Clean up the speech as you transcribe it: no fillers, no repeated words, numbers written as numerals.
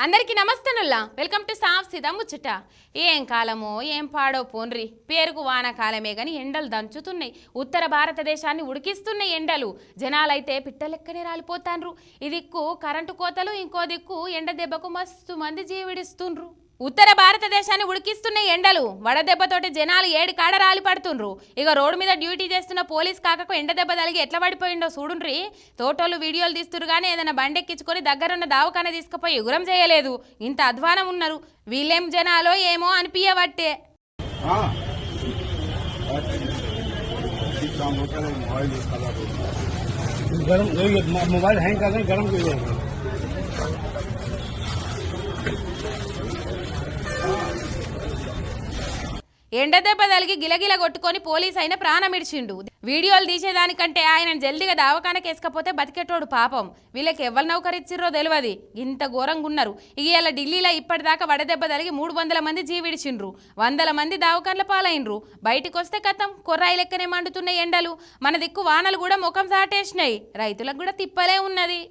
అందరికీ నమస్తేనుల్లా welcome to సాఫ్ సీదా ముచ్చట. ఏం కాలమో ఏం పాడో పోన్రి, పేరుకు వానకాలమే గాని ఎండలు దంచుతున్నాయి. ఉత్తర భారతదేశాన్ని ఉడికిస్తున్నాయి ఎండలు. జనాలైతే పిట్టలెక్కనే రాలిపోతాన్రు. ఈ దిక్కు కరెంటు కోతలు, ఇంకో దిక్కు ఎండ దెబ్బకు మస్తు మంది జీవిడిస్తుండ్రు. ఉత్తర భారతదేశాన్ని ఉడికిస్తున్న ఎండలు, వడదెబ్బతోటి జనాలు ఏడు కాడ రాలి పడుతుండ్రు. ఇక రోడ్డు మీద డ్యూటీ చేస్తున్న పోలీస్ కాకకు ఎండ దెబ్బ తగిలి ఎట్లా పడిపోయిండో చూడుండ్రి. తోటోళ్ళు వీడియోలు తీస్తురు కానీ ఏదైనా బండెక్కించుకొని దగ్గరున్న దావకాన తీసుకుపోయి ఎగురం చేయలేదు. ఇంత అధ్వానం ఉన్నారు. వీళ్ళేం జనాలో ఏమో అనిపించబట్టే. मोबाइल हैंग कर रहे हैं, गर्म ఎండ దెబ్బ తలిగి గిలగిల కొట్టుకొని పోలీస్ అయిన ప్రాణమిడిచిండు. వీడియోలు తీసేదానికంటే ఆయన జల్దిగా దావకానకి వేసుకపోతే బతికెట్టోడు పాపం. వీళ్ళకి ఎవరు నౌకరిచ్చిర్రో తెలియదు. ఇంత ఘోరంగా ఉన్నారు. ఇవాళ ఢిల్లీలో ఇప్పటిదాకా వడదెబ్బ తలిగి 300 మంది జీవిడిచిండ్రు. 100 మంది దావకాన్ల పాలైనరు. బయటికి వస్తే కథం కొర్రాయి లెక్కనే మండుతున్న ఎండలు. మన దిక్కు వానలు కూడా ముఖం సాటేసినాయి. రైతులకు కూడా తిప్పలే ఉన్నది.